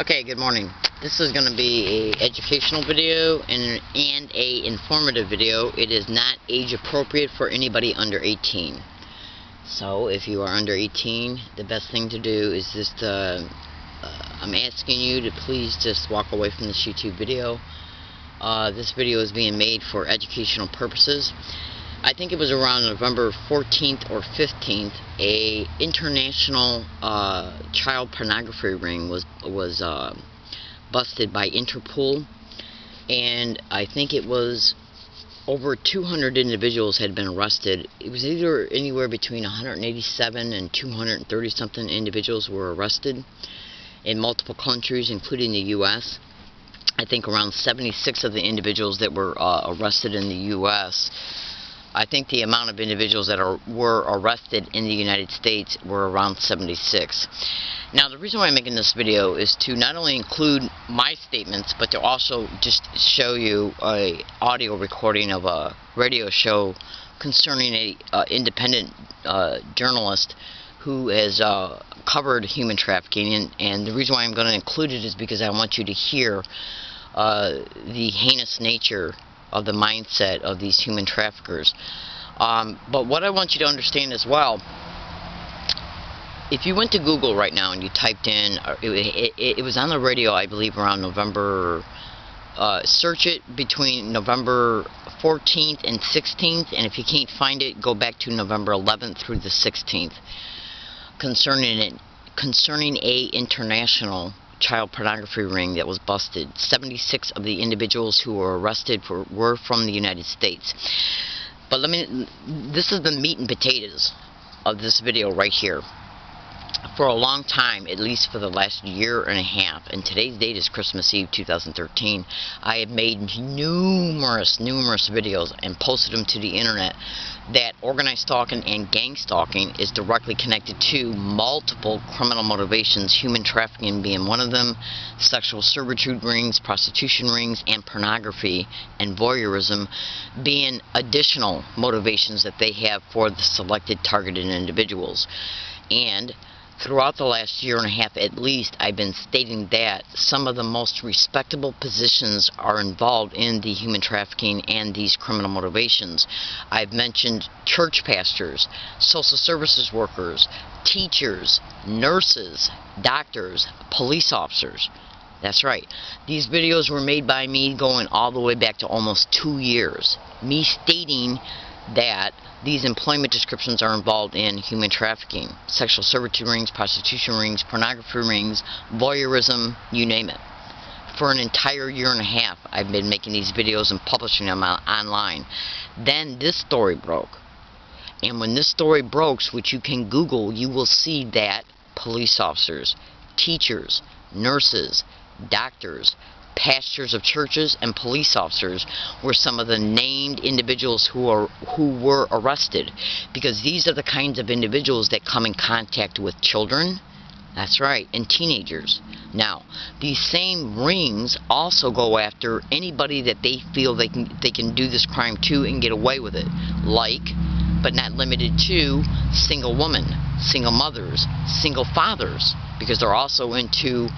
Okay, good morning. This is going to be a educational video and a informative video. It is not age appropriate for anybody under 18. So if you are under 18, the best thing to do is just I'm asking you to please just walk away from this YouTube video. This video is being made for educational purposes. I think it was around November 14th or 15th, a international child pornography ring was busted by Interpol, and I think it was over 200 individuals had been arrested. It was either anywhere between 187 and 230 something individuals were arrested in multiple countries, including the U.S. I think around 76 of the individuals that were arrested in the U.S. I think the amount of individuals that were arrested in the United States were around 76. Now, the reason why I'm making this video is to not only include my statements, but to also just show you a audio recording of a radio show concerning a independent journalist who has covered human trafficking. And the reason why I'm going to include it is because I want you to hear the heinous nature of the mindset of these human traffickers. But what I want you to understand as well, if you went to Google right now and you typed in, it was on the radio, I believe, around November, search it between November 14th and 16th, and if you can't find it, go back to November 11th through the 16th, concerning a international child pornography ring that was busted. 76 of the individuals who were arrested were from the United States. But this is the meat and potatoes of this video right here. For a long time, at least for the last year and a half, and today's date is Christmas Eve 2013, I have made numerous videos and posted them to the internet that organized stalking and gang stalking is directly connected to multiple criminal motivations, human trafficking being one of them, sexual servitude rings, prostitution rings, and pornography and voyeurism being additional motivations that they have for the selected targeted individuals. And throughout the last year and a half at least, I've been stating that some of the most respectable positions are involved in the human trafficking and these criminal motivations. I've mentioned church pastors, social services workers, teachers, nurses, doctors, police officers. That's right. These videos were made by me going all the way back to almost 2 years. Me stating that these employment descriptions are involved in human trafficking, sexual servitude rings, prostitution rings, pornography rings, voyeurism, you name it. For an entire year and a half, I've been making these videos and publishing them online. Then this story broke. And when this story broke, which you can Google, you will see that police officers, teachers, nurses, doctors, pastors of churches, and police officers were some of the named individuals who were arrested, because these are the kinds of individuals that come in contact with children. That's right, and teenagers. Now, these same rings also go after anybody that they feel they can do this crime to and get away with it, like, but not limited to, single women, single mothers, single fathers, because they're also into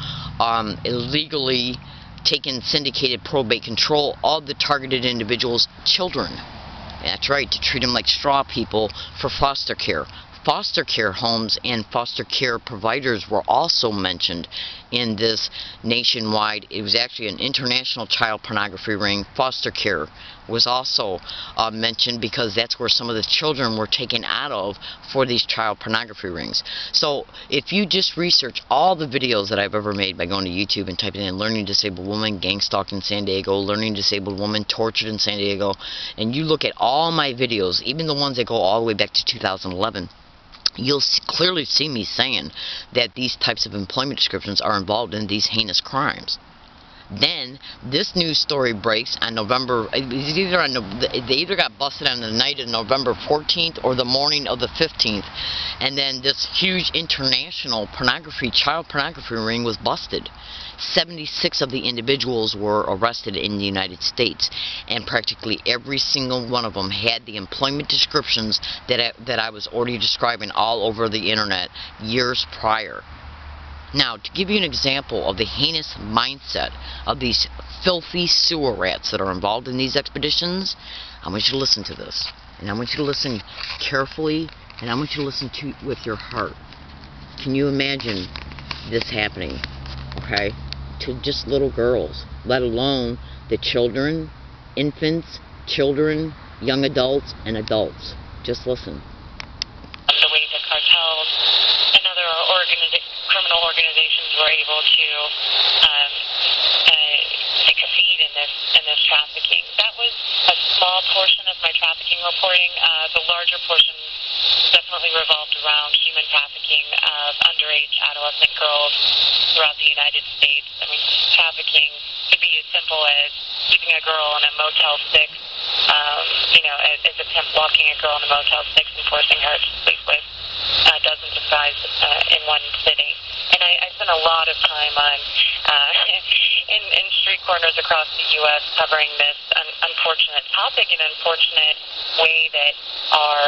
illegally taking syndicated probate control of the targeted individuals' children. That's right, to treat them like straw people for foster care. Foster care homes and foster care providers were also mentioned in this nationwide. It was actually an international child pornography ring. Foster care was also mentioned, because that's where some of the children were taken out of for these child pornography rings. So if you just research all the videos that I've ever made by going to YouTube and typing in learning disabled woman, gang stalked in San Diego, learning disabled woman, tortured in San Diego, and you look at all my videos, even the ones that go all the way back to 2011, you'll clearly see me saying that these types of employment descriptions are involved in these heinous crimes. Then this news story breaks on November. They either got busted on the night of November 14th or the morning of the 15th, and then this huge international child pornography ring was busted. 76 of the individuals were arrested in the United States, and practically every single one of them had the employment descriptions that I was already describing all over the internet years prior. Now, to give you an example of the heinous mindset of these filthy sewer rats that are involved in these expeditions, I want you to listen to this. And I want you to listen carefully, and I want you to listen to it with your heart. Can you imagine this happening, okay, to just little girls, let alone the children, infants, children, young adults, and adults? Just listen. The way the cartels and other criminal organizations were able to succeed in this trafficking. That was a small portion of my trafficking reporting. The larger portion definitely revolved around human trafficking of underage adolescent girls throughout the United States. I mean, trafficking could be as simple as keeping a girl in a Motel 6, as a pimp walking a girl in a Motel 6 and forcing her to sleep with dozens of guys in one sitting. And I spent a lot of time on in street corners across the U.S. covering this unfortunate topic, an unfortunate way that our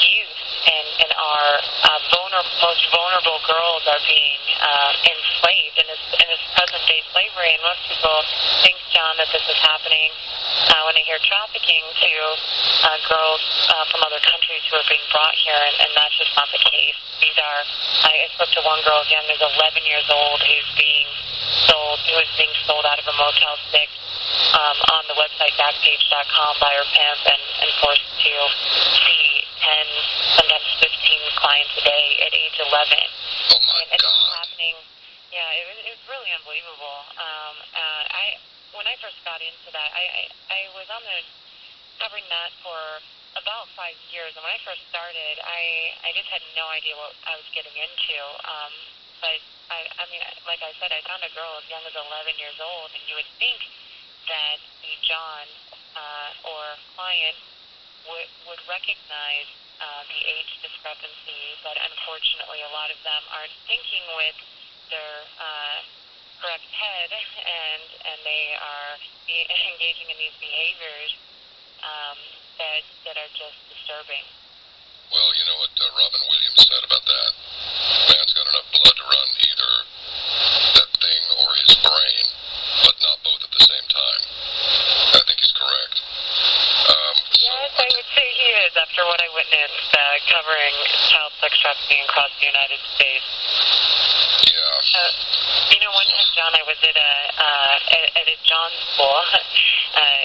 youth and our most vulnerable girls are being enslaved in this present-day slavery. And most people think, John, that this is happening when I hear trafficking to girls from other countries who are being brought here, and that's just not the case. I spoke to one girl as young as 11 years old who was being sold out of a Motel 6 on the website Backpage.com by her pimp and forced to see 10, sometimes 15 clients a day at age 11. Oh my and God. This was happening. Yeah, it was really unbelievable. When I first got into that, I was covering that for about 5 years, and when I first started, I just had no idea what I was getting into. But I mean, like I said, I found a girl as young as 11 years old, and you would think that the John or client would recognize the age discrepancy, but unfortunately, a lot of them aren't thinking with their correct head, and they are engaging in these behaviors that are just disturbing. Well, you know what Robin Williams said about that? Man's got enough blood to run either that thing or his brain, but not both at the same time. I think he's correct. Yes, I would say he is, after what I witnessed covering child sex trafficking across the United States. Yeah. One time, John, I was at a John school,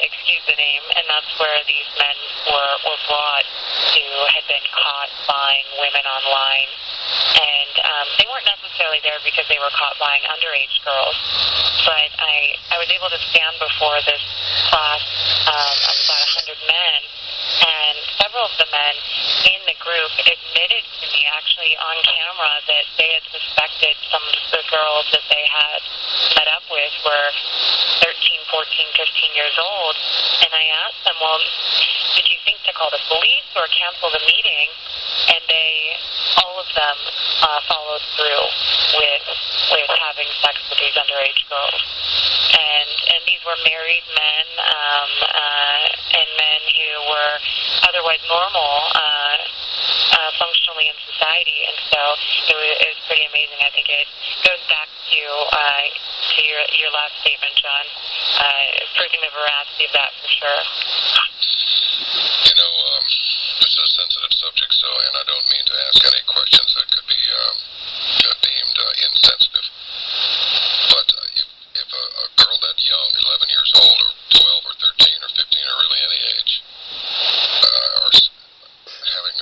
excuse the name, and that's where these men were brought who had been caught buying women online. And they weren't necessarily there because they were caught buying underage girls, but I was able to stand before this class of about 100 men, and several of the men in the group admitted to me, actually on camera, that they had suspected some of the girls that they had met up with were 13, 14, 15 years old. And I asked them, well, did you think to call the police or cancel the meeting? And all of them followed through with having sex with these underage girls. And these were married men and men who were otherwise normal functionally in society. And so it was pretty amazing. I think it goes back to your last statement, John, proving the veracity of that for sure. You know, this is a sensitive subject, and I don't mean to ask any questions that could be deemed insensitive. But if a girl that young, 11 years old, or 12, or 13, or 15, or really any age, are having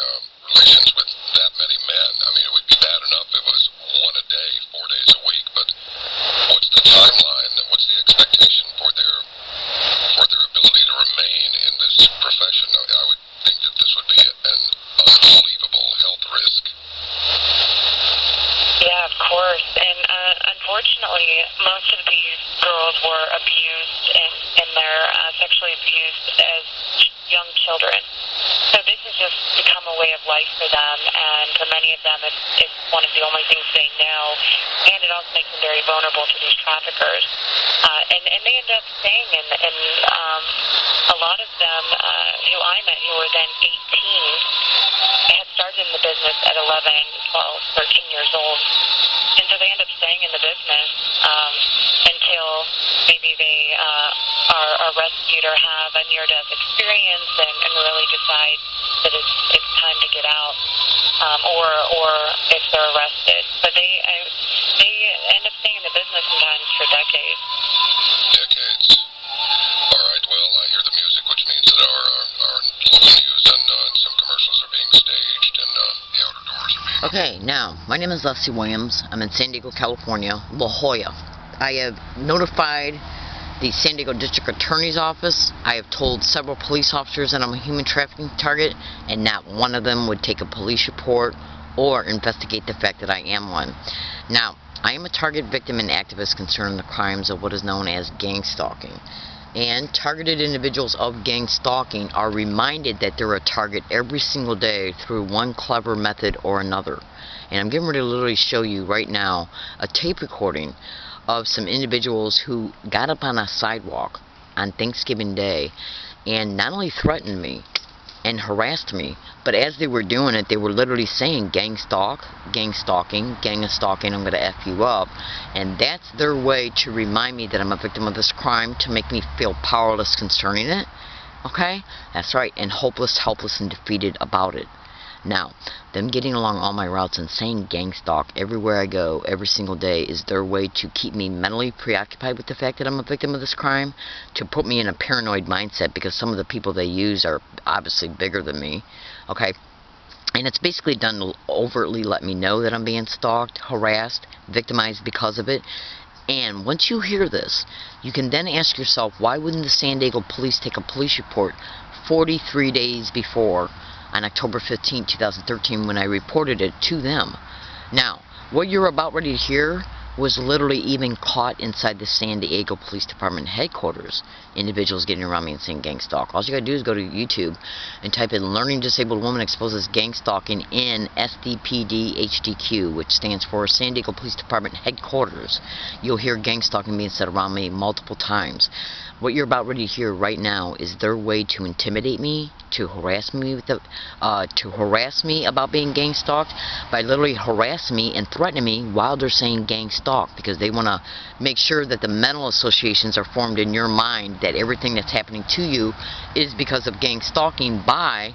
relations with that many men, I mean, it would be bad enough if it was one a day, 4 days a week, but what's the timeline? What's the expectation for their ability to remain in this profession? I would think that this would be an unbelievable health risk. Yeah, of course. And unfortunately, most of these girls were abused, and they're sexually abused as young children. So this has just become a way of life for them, and for many of them, it's one of the only things they know, and it also makes them very vulnerable to these traffickers. And they end up staying, and a lot of them who I met who were then 18 had started in the business at 11, 12, 13 years old. And so they end up staying in the business until maybe they are rescued or have a near-death experience and really decide that it's time to get out, or if they're arrested. But they end up staying in the business sometimes for decades. Decades. All right, well, I hear the music, which means that our local news and some commercials are being staged, and the outer doors are being... Okay, now, my name is Leslie Williams. I'm in San Diego, California, La Jolla. I have notified the San Diego District Attorney's Office. I have told several police officers that I'm a human trafficking target, and not one of them would take a police report or investigate the fact that I am one. Now, I am a target victim and activist concerning the crimes of what is known as gang stalking. And targeted individuals of gang stalking are reminded that they're a target every single day through one clever method or another. And I'm getting ready to literally show you right now a tape recording of some individuals who got up on a sidewalk on Thanksgiving Day and not only threatened me and harassed me, but as they were doing it, they were literally saying gang stalk, gang stalking, gang of stalking, I'm going to F you up. And that's their way to remind me that I'm a victim of this crime, to make me feel powerless concerning it. Okay? That's right, and hopeless, helpless, and defeated about it. Now, them getting along all my routes and saying gang stalk everywhere I go, every single day, is their way to keep me mentally preoccupied with the fact that I'm a victim of this crime, to put me in a paranoid mindset, because some of the people they use are obviously bigger than me, okay? And it's basically done to overtly let me know that I'm being stalked, harassed, victimized because of it. And once you hear this, you can then ask yourself, why wouldn't the San Diego police take a police report 43 days before, on October 15, 2013, when I reported it to them? Now, what you're about ready to hear was literally even caught inside the San Diego Police Department headquarters. Individuals getting around me and saying gang stalk. All you gotta do is go to YouTube and type in "Learning Disabled Woman Exposes Gang Stalking in SDPD HDQ," which stands for San Diego Police Department Headquarters. You'll hear gang stalking being said around me multiple times. What you're about ready to hear right now is their way to intimidate me, to harass me about being gang stalked, by literally harassing me and threatening me while they're saying gang stalk, because they want to make sure that the mental associations are formed in your mind that everything that's happening to you is because of gang stalking, by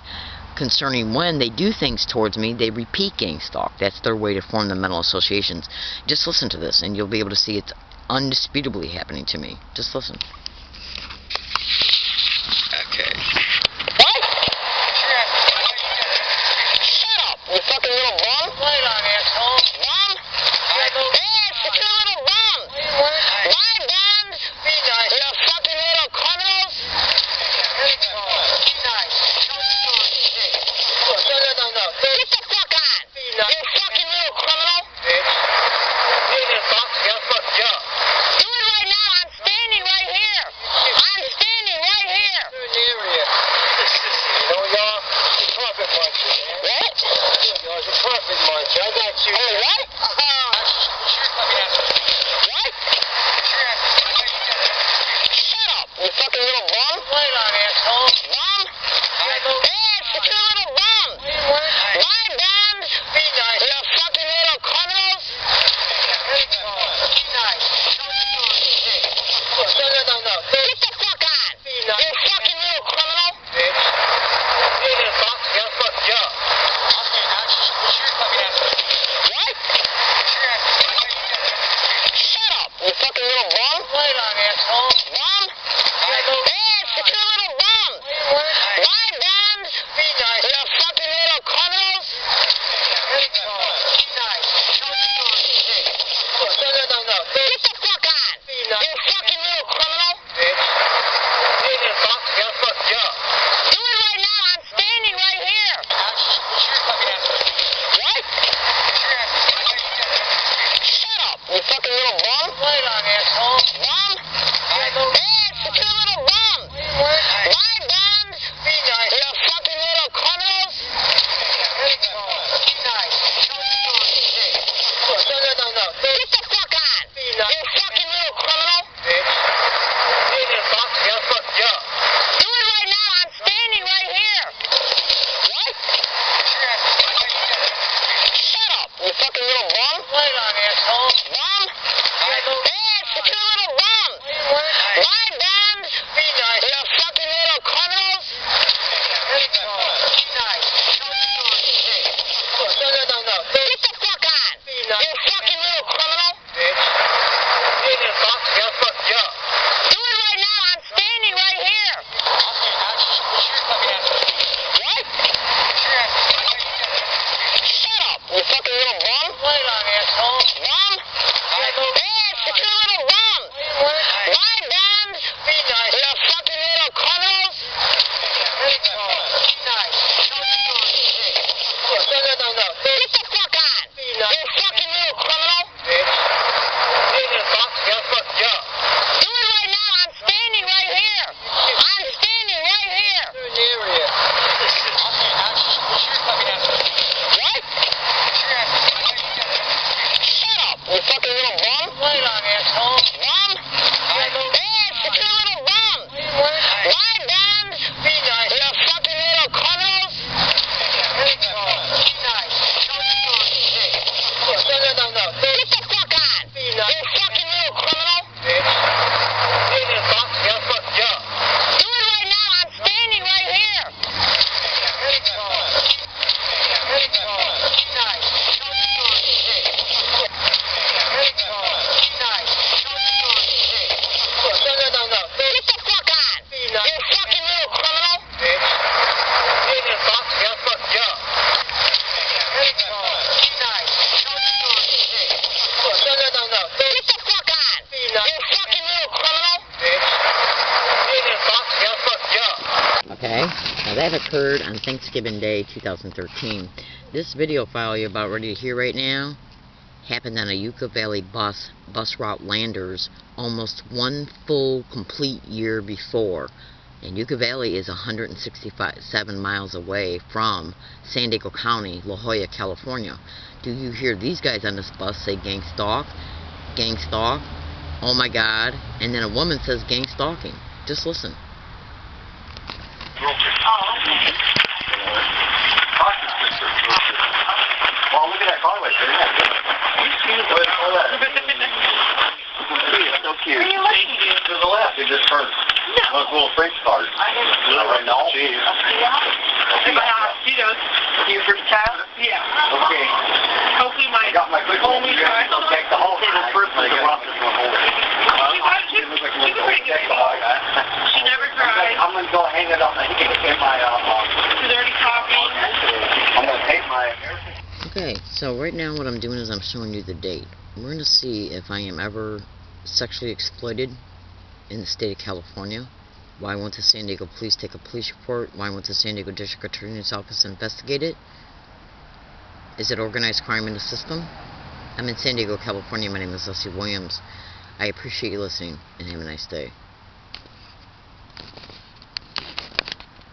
concerning when they do things towards me, they repeat gang stalk. That's their way to form the mental associations. Just listen to this and you'll be able to see it's undisputably happening to me. Just listen. Okay. What? Shut up, you fucking little bum. Right on, asshole. Bum? Hey, it's your little bum. Why bums? Be nice. You fucking little criminals. Be nice. No. Get the fuck on. Be nice. You fucking little criminal. Bitch. Be in this box, you'll fuck you up. Do it right now. I'm standing right here. I'm standing right here. You're in the area. You're a sissy, you know, y'all? You're a profit muncher, man. What? You're a profit muncher. I got you. Oh, what? What? Shut up, you fucking little bum. Right on, asshole. Bum? Hey, it's your little bum. Why bums? Be nice. You fucking little criminals. Be nice. No. Get the fuck on. Be nice. You fucking little criminal. Bitch. Be in this box, you'll fuck you up. What? Shut up, you fucking little bum. Right on, asshole. Bum? Hey, it's your little bum. Why bums? Be nice. You fucking little criminals. Be nice. No. Get the fuck on. Be nice. You fucking little criminal. Bitch. Be in this box, you'll fuck you up. Do it right now. I'm standing right here. What? Shut up, you fucking little bum. Right on, asshole. Bum? Hey, Now that occurred on Thanksgiving Day 2013. This video file you're about ready to hear right now happened on a Yucca Valley bus route Landers almost one full complete year before. And Yucca Valley is 167 miles away from San Diego County, La Jolla, California. Do you hear these guys on this bus say gang stalk, oh my god, and then a woman says gang stalking. Just listen. Oh, okay. Well, look at that car right there. So cute. Where are you looking? To the left, it just turned. No. Those little French cars. I didn't. Right now. Yeah. If I have Cheetos. You for the child? Yeah. Okay. Hopefully my I got my quick homie tries. I'll take the whole table first. She's pretty good. She never cried. I'm going to go hang it up in my, She's already talking. I'm going to take my... Okay, so right now what I'm doing is I'm showing you the date. We're going to see if I am ever sexually exploited in the state of California. Why won't the San Diego police take a police report? Why won't the San Diego District Attorney's Office investigate it? Is it organized crime in the system? I'm in San Diego, California. My name is Leslie Williams. I appreciate you listening, and have a nice day.